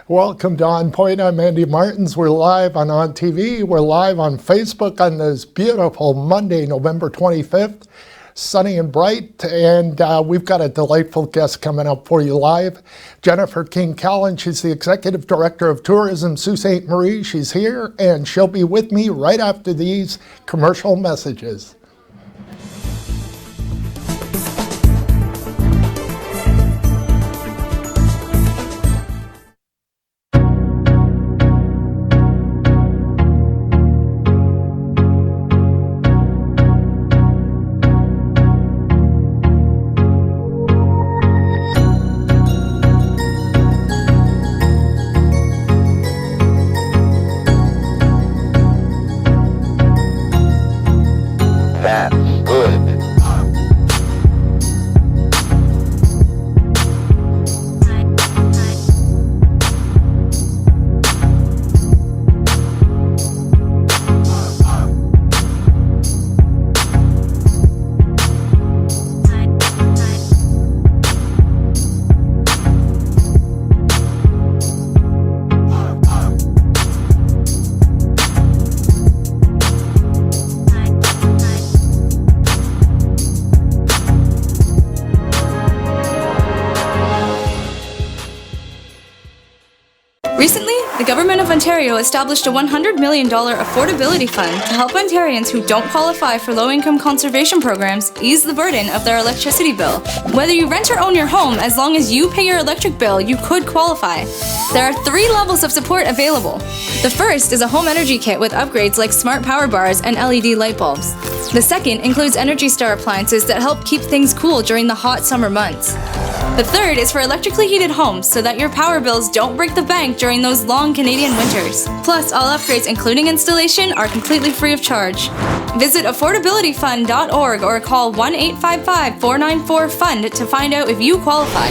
Welcome to ONNpoint. I'm Andy Martins. We're live on TV. We're live on Facebook on this beautiful Monday, November 25th. Sunny and bright, and we've got a delightful guest coming up for you live. Jennifer King-Callan, she's the Executive Director of Tourism, Sault Ste. Marie. She's here, and she'll be with me right after these commercial messages. Recently, the Government of Ontario established a $100 million affordability fund to help Ontarians who don't qualify for low-income conservation programs ease the burden of their electricity bill. Whether you rent or own your home, as long as you pay your electric bill, you could qualify. There are 3 levels of support available. The first is a home energy kit with upgrades like smart power bars and LED light bulbs. The second includes Energy Star appliances that help keep things cool during the hot summer months. The third is for electrically heated homes so that your power bills don't break the bank during those long Canadian winters. Plus, all upgrades, including installation, are completely free of charge. Visit affordabilityfund.org or call 1-855-494-FUND to find out if you qualify.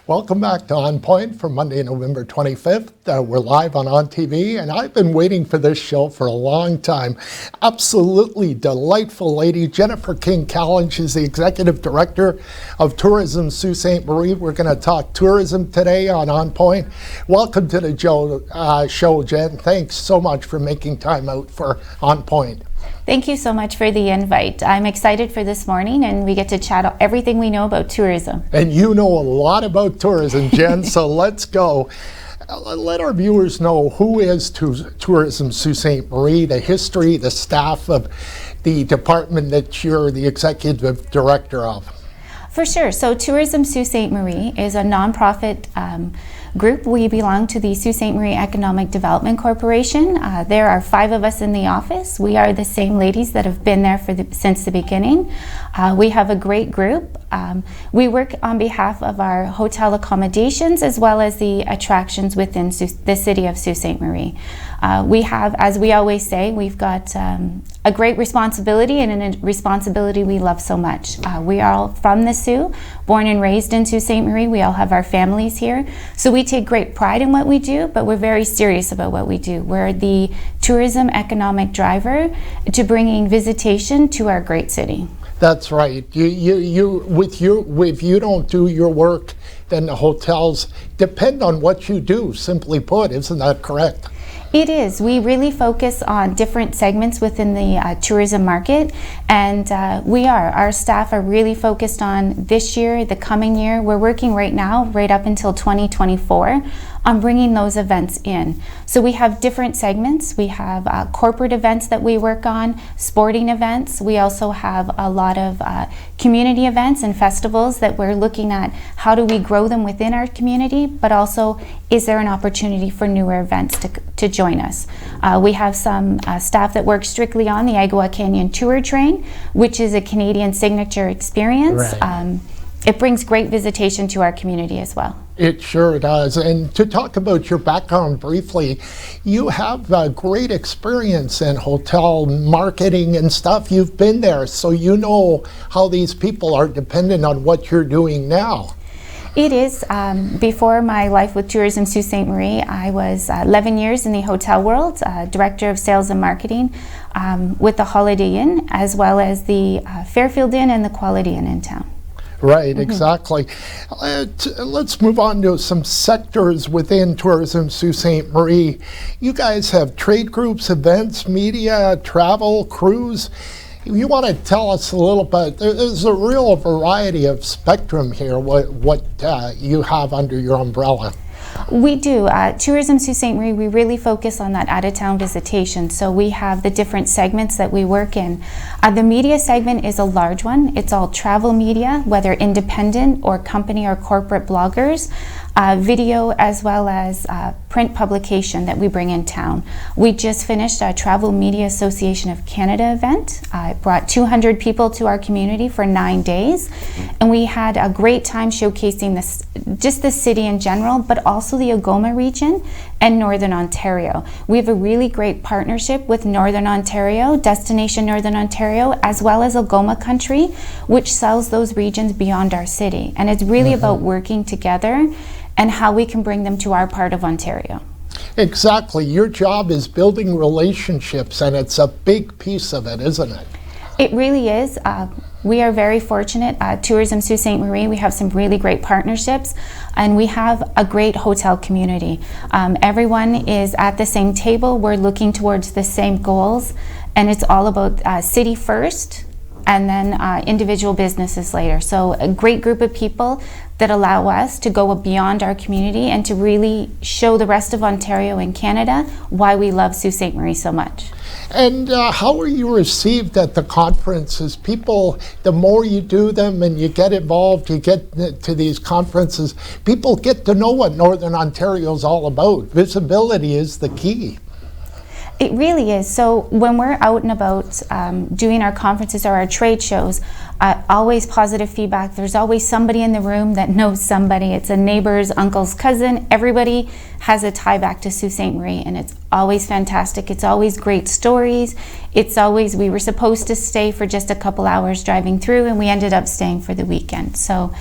Welcome back to ONNpoint for Monday, November 25th. We're live on TV, and I've been waiting for this show for a long time. Absolutely delightful lady, Jennifer King-Callan. She's the Executive Director of Tourism, Sault Ste. Marie. We're going to talk tourism today on ONNpoint. Welcome to the show, Jen. Thanks so much for making time out for ONNpoint. Thank you so much for the invite. I'm excited for this morning, and we get to chat everything we know about tourism. And you know a lot about tourism, Jen, so let's go. Let our viewers know who is Tourism Sault Ste. Marie, the history, the staff of the department that you're the Executive Director of. For sure. So Tourism Sault Ste. Marie is a nonprofit group. We belong to the Sault Ste. Marie Economic Development Corporation. There are 5 of us in the office. We are the same ladies that have been there since the beginning. We have a great group. We work on behalf of our hotel accommodations as well as the attractions within the city of Sault Ste. Marie. We have, as we always say, we've got a great responsibility and a responsibility we love so much. We are all from the Soo, born and raised in Sault Ste. Marie. We all have our families here. So we take great pride in what we do, but we're very serious about what we do. We're the tourism economic driver to bringing visitation to our great city. That's right. If you don't do your work, then the hotels depend on what you do, simply put. Isn't that correct? It is. We really focus on different segments within the tourism market, and our staff are really focused on this year, the coming year. We're working right now, right up until 2024, on bringing those events in. So we have different segments. We have corporate events that we work on, sporting events. We also have a lot of community events and festivals that we're looking at how do we grow them within our community, but also is there an opportunity for newer events to join us. We have some staff that work strictly on the Agua Canyon Tour Train, which is a Canadian signature experience. Right. it brings great visitation to our community as well. It sure does. And to talk about your background briefly, you have great experience in hotel marketing and stuff. You've been there, so you know how these people are dependent on what you're doing now. It is. Before my life with Tourism Sault Ste. Marie, I was 11 years in the hotel world, Director of Sales and Marketing with the Holiday Inn, as well as the Fairfield Inn and the Quality Inn in town. Right, exactly. Let's move on to some sectors within Tourism Sault Ste. Marie. You guys have trade groups, events, media, travel, cruise. You want to tell us a little bit, there's a real variety of spectrum here, what you have under your umbrella. We do. Tourism Sault Ste. Marie, we really focus on that out-of-town visitation. So we have the different segments that we work in. The media segment is a large one. It's all travel media, whether independent or company or corporate bloggers, video, as well as print publication that we bring in town. We just finished a Travel Media Association of Canada event. It brought 200 people to our community for 9 days, and we had a great time showcasing just the city in general, but also the Algoma region and Northern Ontario. We have a really great partnership with Northern Ontario, Destination Northern Ontario, as well as Algoma Country, which sells those regions beyond our city. And it's really about working together and how we can bring them to our part of Ontario. Exactly. Your job is building relationships, and it's a big piece of it, isn't it? It really is. We are very fortunate at Tourism Sault Ste. Marie. We have some really great partnerships, and we have a great hotel community. Everyone is at the same table. We're looking towards the same goals, and it's all about city first and then individual businesses later. So a great group of people that allow us to go beyond our community and to really show the rest of Ontario and Canada why we love Sault Ste. Marie so much. And how are you received at the conferences? People, the more you do them and you get involved, you get to these conferences, people get to know what Northern Ontario is all about. Visibility is the key. It really is. So when we're out and about doing our conferences or our trade shows, always positive feedback. There's always somebody in the room that knows somebody. It's a neighbor's uncle's cousin. Everybody has a tie back to Sault Ste. Marie, and it's always fantastic. It's always great stories. It's always, we were supposed to stay for just a couple hours driving through, and we ended up staying for the weekend. So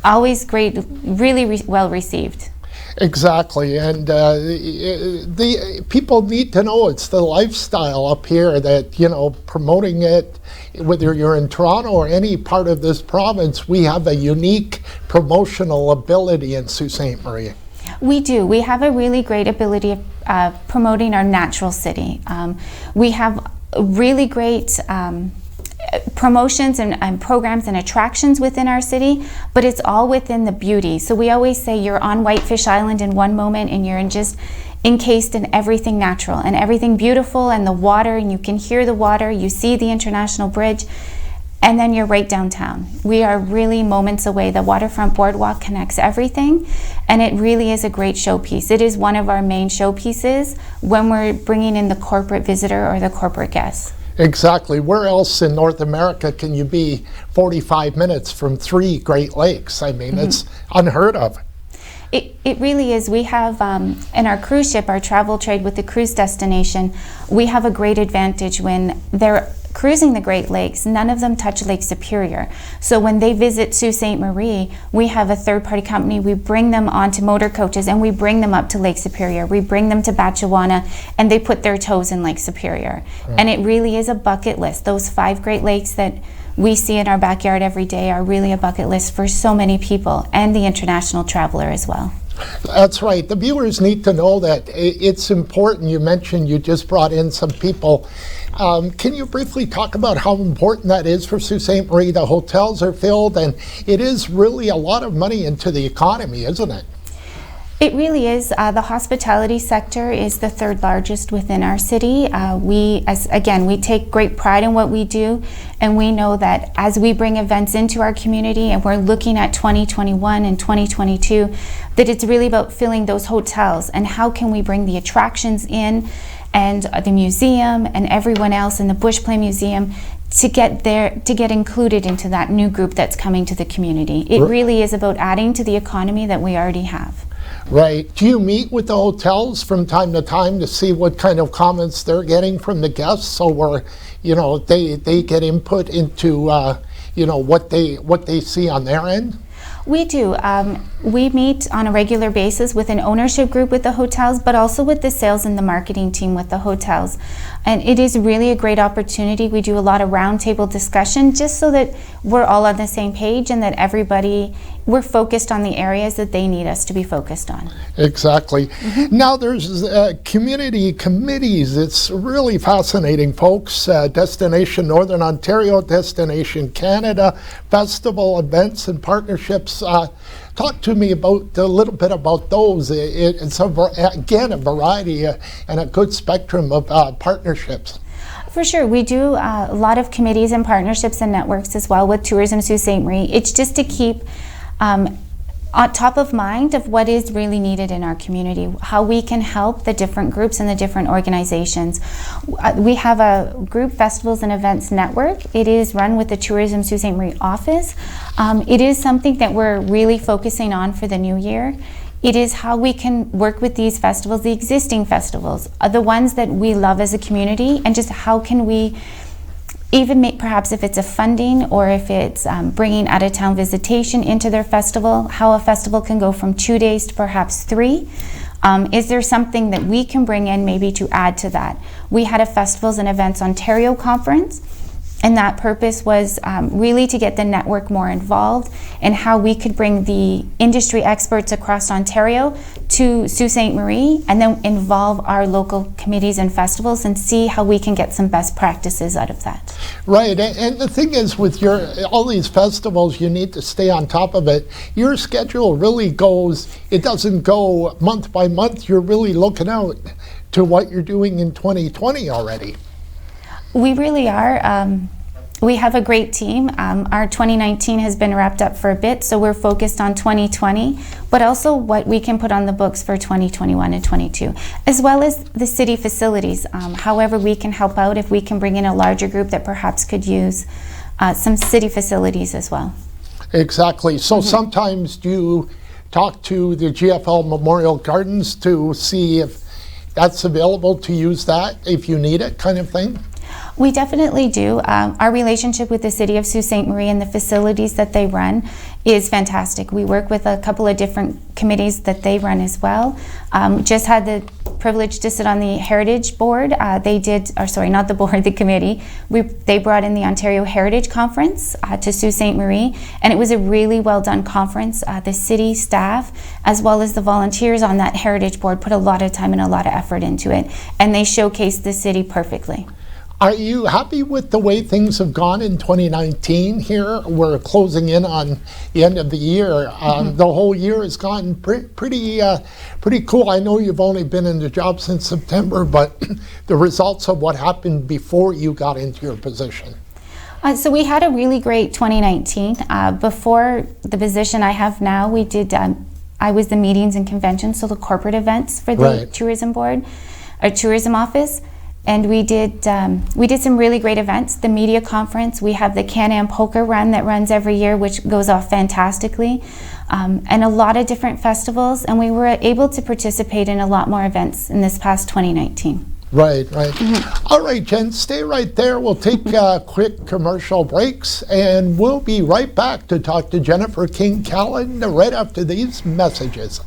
always great, really well received. Exactly, and the people need to know it's the lifestyle up here that, you know, promoting it, whether you're in Toronto or any part of this province, we have a unique promotional ability in Sault Ste. Marie. We do. We have a really great ability of promoting our natural city. We have really great promotions and programs and attractions within our city, but it's all within the beauty. So we always say you're on Whitefish Island in one moment and you're just encased in everything natural and everything beautiful and the water, and you can hear the water, you see the International Bridge, and then you're right downtown. We are really moments away. The Waterfront Boardwalk connects everything, and it really is a great showpiece. It is one of our main showpieces when we're bringing in the corporate visitor or the corporate guest. Exactly. Where else in North America can you be 45 minutes from 3 Great Lakes? I mean, it's unheard of. It really is. We have, in our cruise ship, our travel trade with the cruise destination, we have a great advantage when they're cruising the Great Lakes. None of them touch Lake Superior. So when they visit Sault Ste. Marie, we have a third-party company. We bring them onto motor coaches and we bring them up to Lake Superior. We bring them to Batchewana and they put their toes in Lake Superior. Right. And it really is a bucket list. Those 5 Great Lakes that we see in our backyard every day are really a bucket list for so many people, and the international traveler as well. That's right. The viewers need to know that it's important. You mentioned you just brought in some people. Can you briefly talk about how important that is for Sault Ste. Marie? The hotels are filled, and it is really a lot of money into the economy, isn't it? It really is. The hospitality sector is the 3rd largest within our city. We take great pride in what we do, and we know that as we bring events into our community and we're looking at 2021 and 2022, that it's really about filling those hotels and how can we bring the attractions in and the museum and everyone else in the Bush Play Museum to get included into that new group that's coming to the community. It really is about adding to the economy that we already have. Right. Do you meet with the hotels from time to time to see what kind of comments they're getting from the guests, so where, they get input into what they see on their end? We do. We meet on a regular basis with an ownership group with the hotels, but also with the sales and the marketing team with the hotels. And it is really a great opportunity. We do a lot of roundtable discussion just so that we're all on the same page and that we're focused on the areas that they need us to be focused on. Exactly. Now there's community committees. It's really fascinating, folks. Destination Northern Ontario, Destination Canada, festival events and partnerships. Talk to me about a little bit about those. It's again a variety and a good spectrum of partnerships. For sure. We do a lot of committees and partnerships and networks as well with Tourism Sault Ste. Marie. It's just to keep on top of mind of what is really needed in our community, how we can help the different groups and the different organizations. We have a group festivals and events network. It is run with the Tourism Sault Ste. Marie office. It is something that we're really focusing on for the new year. It is how we can work with these festivals, the existing festivals, the ones that we love as a community, and just how can we even make, perhaps if it's a funding or if it's bringing out-of-town visitation into their festival, how a festival can go from 2 days to perhaps 3. Is there something that we can bring in maybe to add to that? We had a Festivals and Events Ontario conference, and that purpose was really to get the network more involved and how we could bring the industry experts across Ontario to Sault Ste. Marie and then involve our local committees and festivals and see how we can get some best practices out of that. Right, and the thing is with all these festivals, you need to stay on top of it. Your schedule really it doesn't go month by month. You're really looking out to what you're doing in 2020 already. We really are. We have a great team. Our 2019 has been wrapped up for a bit, so we're focused on 2020, but also what we can put on the books for 2021 and 22, as well as the city facilities. However, we can help out if we can bring in a larger group that perhaps could use some city facilities as well. Exactly. So sometimes do you talk to the GFL Memorial Gardens to see if that's available to use that if you need it, kind of thing? We definitely do. Our relationship with the City of Sault Ste. Marie and the facilities that they run is fantastic. We work with a couple of different committees that they run as well. Just had the privilege to sit on the Heritage Board. Not the board, the committee. They brought in the Ontario Heritage Conference to Sault Ste. Marie, and it was a really well done conference. The city staff, as well as the volunteers on that Heritage Board, put a lot of time and a lot of effort into it, and they showcased the city perfectly. Are you happy with the way things have gone in 2019 here? We're closing in on the end of the year. The whole year has gone pretty cool. I know you've only been in the job since September, but the results of what happened before you got into your position. So we had a really great 2019. Before the position I have now, I was the meetings and conventions, so the corporate events for the tourism board, or tourism office. And we did some really great events. The media conference, we have the Can-Am Poker Run that runs every year, which goes off fantastically, and a lot of different festivals. And we were able to participate in a lot more events in this past 2019. Right. All right, Jen, stay right there. We'll take quick commercial breaks, and we'll be right back to talk to Jennifer King-Callan right after these messages.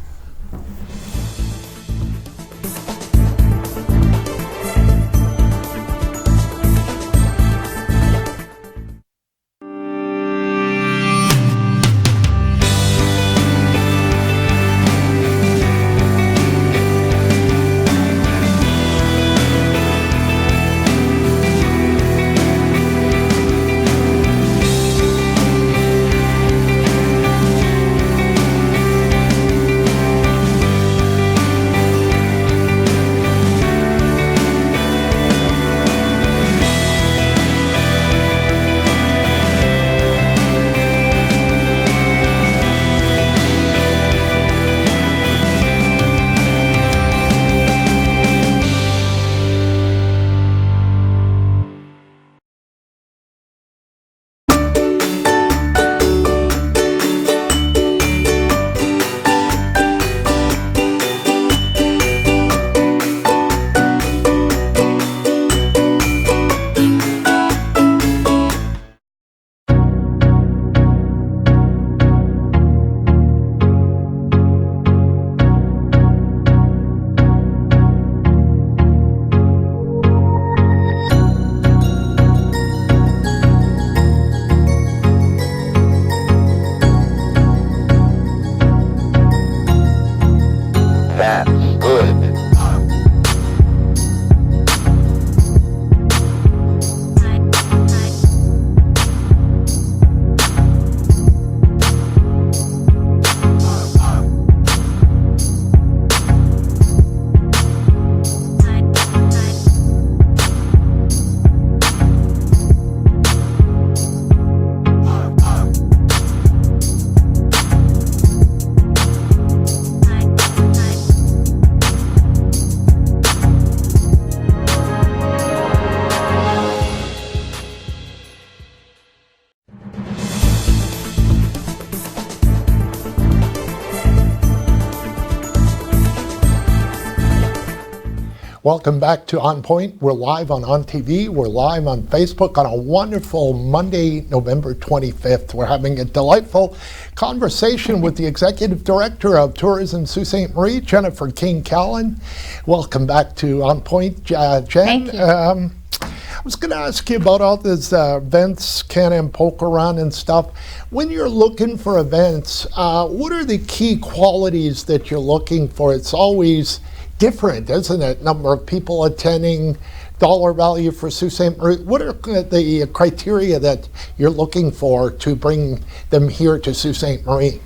Welcome back to ONNpoint. We're live on TV. We're live on Facebook on a wonderful Monday, November 25th. We're having a delightful conversation with the Executive Director of Tourism Sault Ste. Marie, Jennifer King-Callan. Welcome back to ONNpoint, Jen. Thank you. I was going to ask you about all these events, Can-Am Poker Run and stuff. When you're looking for events, what are the key qualities that you're looking for? It's always different, isn't it? Number of people attending, dollar value for Sault Ste. Marie. What are the criteria that you're looking for to bring them here to Sault Ste. Marie?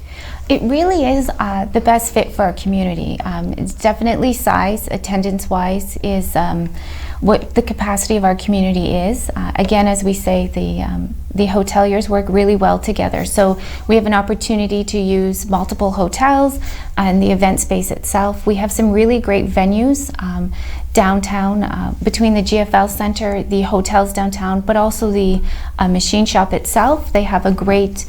It really is the best fit for our community. It's definitely size, attendance-wise, is what the capacity of our community is. Again, as we say, the hoteliers work really well together. So we have an opportunity to use multiple hotels and the event space itself. We have some really great venues downtown, between the GFL Center, the hotels downtown, but also the machine shop itself. They have a great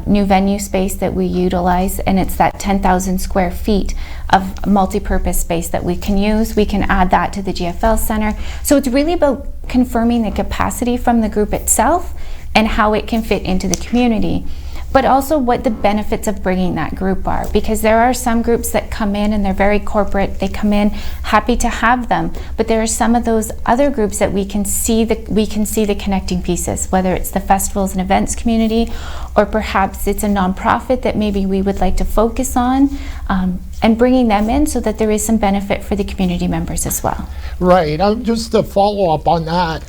new venue space that we utilize, and it's that 10,000 square feet of multi-purpose space that we can use. We can add that to the GFL Center. So it's really about confirming the capacity from the group itself and how it can fit into the community, but also what the benefits of bringing that group are, because there are some groups that come in and they're very corporate. They come in happy to have them, but there are some of those other groups that we can see the connecting pieces, whether it's the festivals and events community, or perhaps it's a nonprofit that maybe we would like to focus on, and bringing them in so that there is some benefit for the community members as well. Right. Just to follow up on that,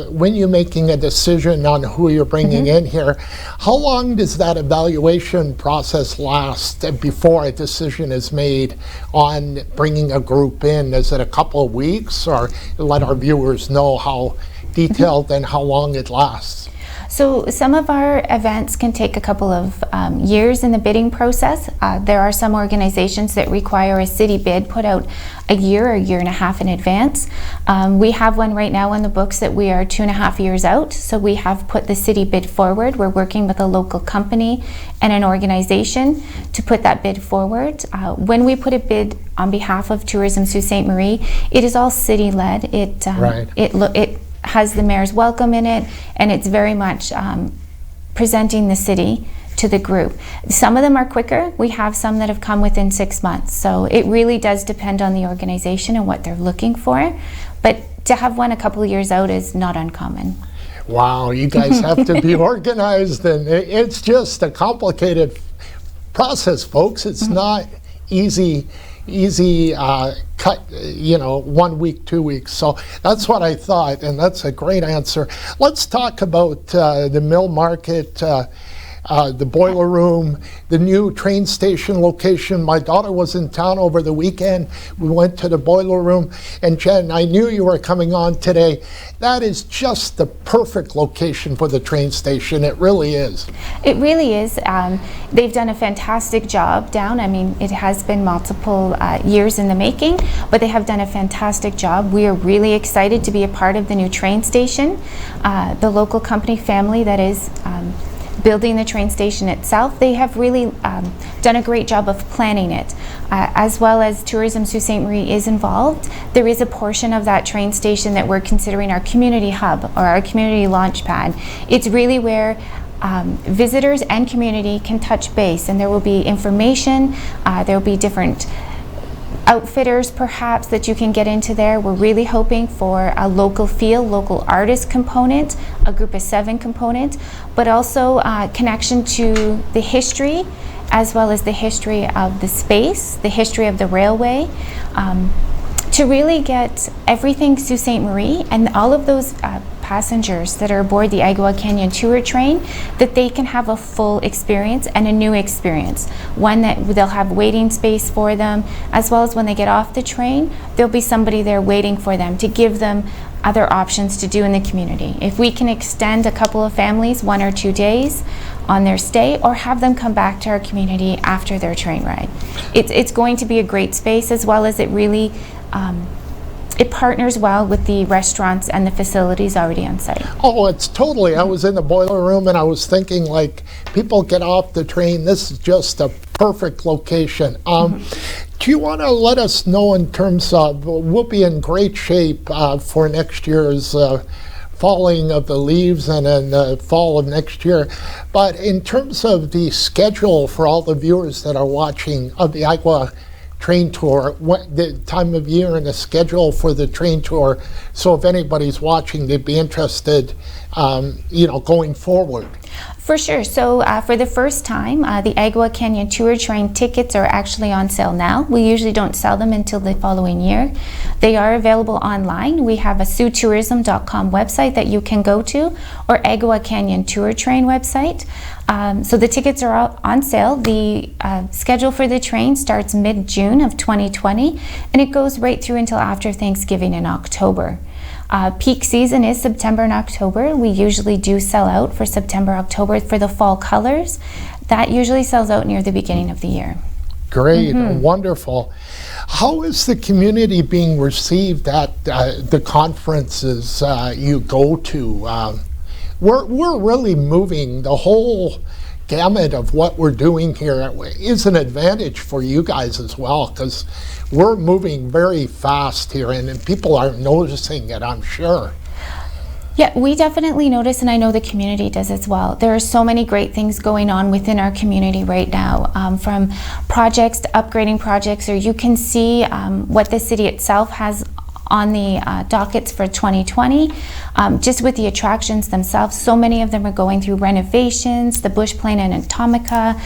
when you're making a decision on who you're bringing in here, how long does that evaluation process last before a decision is made on bringing a group in? Is it a couple of weeks, or let our viewers know how detailed and how long it lasts? So some of our events can take a couple of years in the bidding process. There are some organizations that require a city bid put out a year or year and a half in advance. We have one right now on the books that we are 2.5 years out. So we have put the city bid forward. We're working with a local company and an organization to put that bid forward. When we put a bid on behalf of Tourism Sault Ste. Marie, it is all city-led. It has the mayor's welcome in it, and it's very much presenting the city to the group. Some of them are quicker. We have some that have come within 6 months. So it really does depend on the organization and what they're looking for. But to have one a couple of years out is not uncommon. Wow, you guys have to be organized, and it's just a complicated process, folks. It's not easy cut, 1 week, 2 weeks. So that's what I thought, and that's a great answer. Let's talk about the Mill Market, the boiler room, the new train station location. My daughter was in town over the weekend. We went to the boiler room, and Jen, I knew you were coming on today. That is just the perfect location for the train station. It really is. It really is. They've done a fantastic job down. I mean, it has been multiple years in the making, but they have done a fantastic job. We are really excited to be a part of the new train station. The local company family that is building the train station itself, they have really done a great job of planning it. As well as Tourism Sault Ste. Marie is involved, there is a portion of that train station that we're considering our community hub or our community launch pad. It's really where visitors and community can touch base, and there will be information, there will be different outfitters perhaps that you can get into there. We're really hoping for a local feel, local artist component, a group of 7 component, but also connection to the history as well as the history of the space, the history of the railway, to really get everything Sault Ste. Marie and all of those passengers that are aboard the Agua Canyon tour train, that they can have a full experience and a new experience. One that they'll have waiting space for them, as well as when they get off the train, there'll be somebody there waiting for them to give them other options to do in the community. If we can extend a couple of families 1 or 2 days on their stay, or have them come back to our community after their train ride. It's going to be a great space, as well as it really it partners well with the restaurants and the facilities already on site. Oh, it's totally. I was in the boiler room and I was thinking, like, people get off the train. This is just a perfect location. Do you want to let us know in terms of, we'll be in great shape for next year's falling of the leaves and in the fall of next year. But in terms of the schedule for all the viewers that are watching of the Agua train tour, the time of year and the schedule for the train tour, so if anybody's watching, they'd be interested, going forward. For sure. So for the first time, the Agua Canyon Tour train tickets are actually on sale now. We usually don't sell them until the following year. They are available online. We have a siouxtourism.com website that you can go to, or Agua Canyon Tour Train website. So the tickets are out on sale. The schedule for the train starts mid-June of 2020, and it goes right through until after Thanksgiving in October. Peak season is September and October. We usually do sell out for September, October for the fall colors. That usually sells out near the beginning of the year. Great, wonderful. How is the community being received at the conferences you go to? We're really moving the whole gamut of what we're doing here is an advantage for you guys as well, because we're moving very fast here and people are noticing it, I'm sure. Yeah, we definitely notice, and I know the community does as well. There are so many great things going on within our community right now, from projects to upgrading projects, or you can see what the city itself has on the dockets for 2020. Just with the attractions themselves, so many of them are going through renovations, the Bush Plane and Atomica,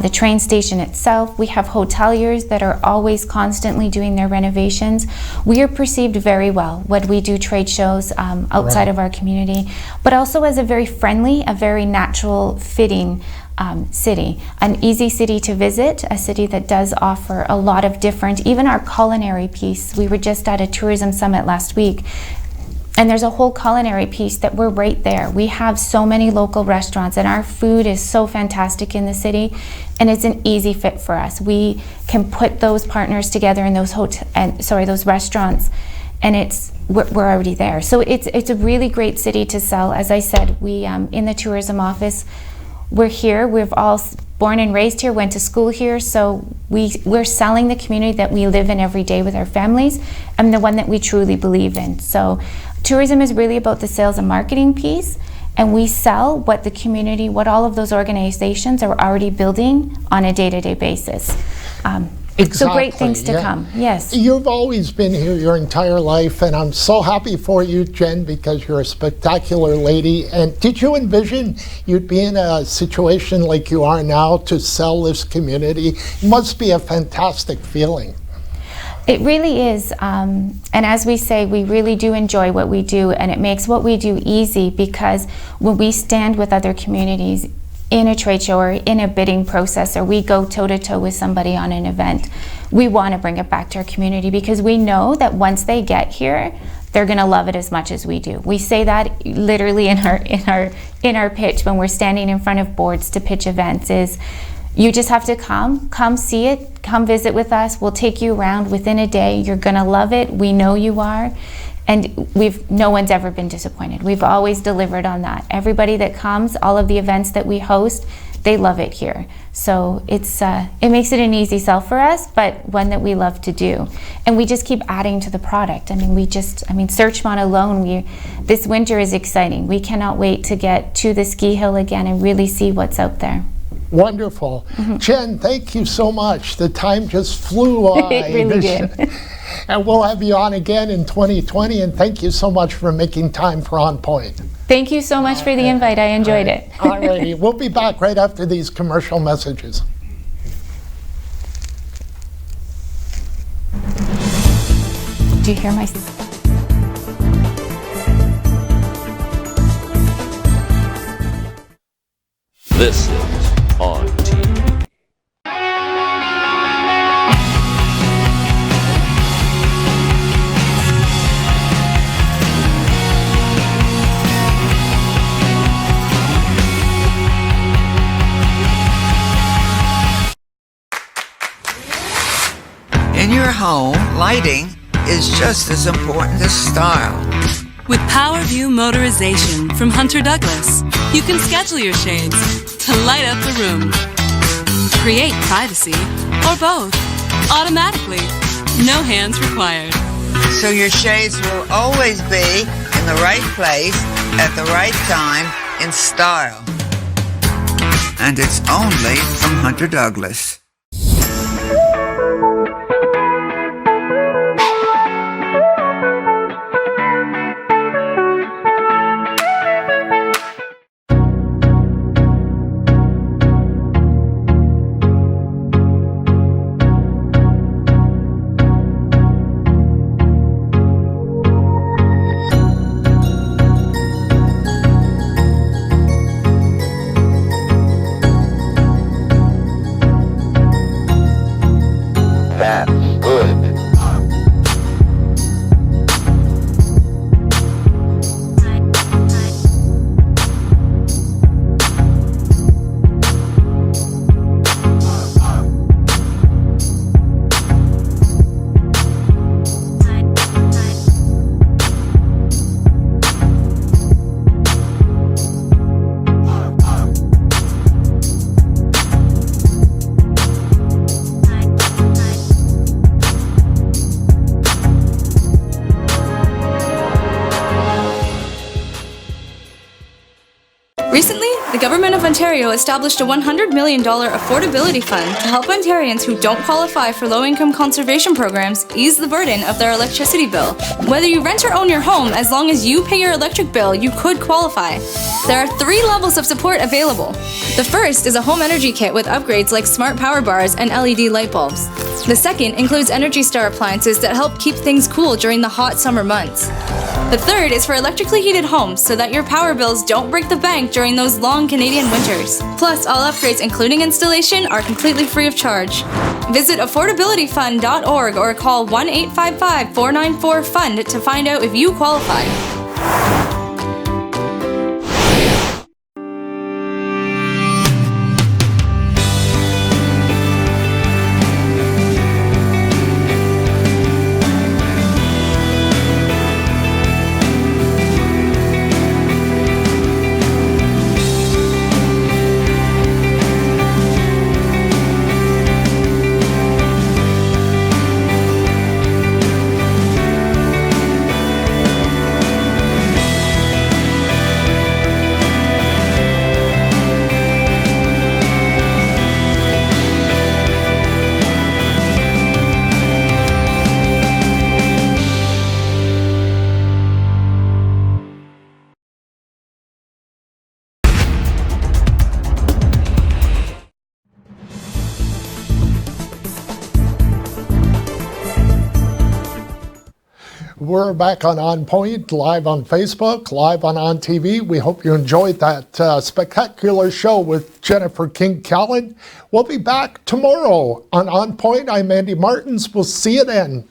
the train station itself. We have hoteliers that are always constantly doing their renovations. We are perceived very well when we do trade shows outside of our community, but also as a very friendly, a very natural fitting city, an easy city to visit, a city that does offer a lot of different, even our culinary piece. We were just at a tourism summit last week, and there's a whole culinary piece that we're right there. We have so many local restaurants, and our food is so fantastic in the city, and it's an easy fit for us. We can put those partners together in those those restaurants, and we're already there. So it's a really great city to sell. As I said, we in the tourism office, we're here. We've all born and raised here, went to school here, so we're selling the community that we live in every day with our families, and the one that we truly believe in. So tourism is really about the sales and marketing piece, and we sell what the community, what all of those organizations are already building on a day-to-day basis. Exactly, so great things to come, yes. You've always been here your entire life, and I'm so happy for you, Jen, because you're a spectacular lady. And did you envision you'd be in a situation like you are now to sell this community? It must be a fantastic feeling. It really is, and as we say, we really do enjoy what we do, and it makes what we do easy, because when we stand with other communities in a trade show or in a bidding process, or we go toe-to-toe with somebody on an event, we want to bring it back to our community, because we know that once they get here, they're going to love it as much as we do. We say that literally in our pitch when we're standing in front of boards to pitch events, is you just have to come see it, come visit with us. We'll take you around within a day. You're going to love it. We know you are. And no one's ever been disappointed. We've always delivered on that. Everybody that comes, all of the events that we host, they love it here. So it makes it an easy sell for us, but one that we love to do. And we just keep adding to the product. I mean, Searchmont alone, this winter is exciting. We cannot wait to get to the ski hill again and really see what's out there. Wonderful. Jen, thank you so much. The time just flew by. It really did. And we'll have you on again in 2020, and thank you so much for making time for ONNpoint. Thank you so much for the invite. I enjoyed it. All righty. We'll be back right after these commercial messages. Do you hear my... This is On TV. In your home, lighting is just as important as style. With PowerView Motorization from Hunter Douglas, you can schedule your shades to light up the room, create privacy, or both, automatically. No hands required. So your shades will always be in the right place at the right time in style. And it's only from Hunter Douglas. That's good. Recently, the Government of Ontario established a $100 million affordability fund to help Ontarians who don't qualify for low-income conservation programs ease the burden of their electricity bill. Whether you rent or own your home, as long as you pay your electric bill, you could qualify. There are 3 levels of support available. The first is a home energy kit with upgrades like smart power bars and LED light bulbs. The second includes Energy Star appliances that help keep things cool during the hot summer months. The third is for electrically heated homes so that your power bills don't break the bank during those long Canadian winters. Plus, all upgrades including installation are completely free of charge. Visit affordabilityfund.org or call 1-855-494-FUND to find out if you qualify. We're back on ONNpoint, live on Facebook, live on ONTV. We hope you enjoyed that spectacular show with Jennifer King-Callan. We'll be back tomorrow on ONNpoint. I'm Andy Martins. We'll see you then.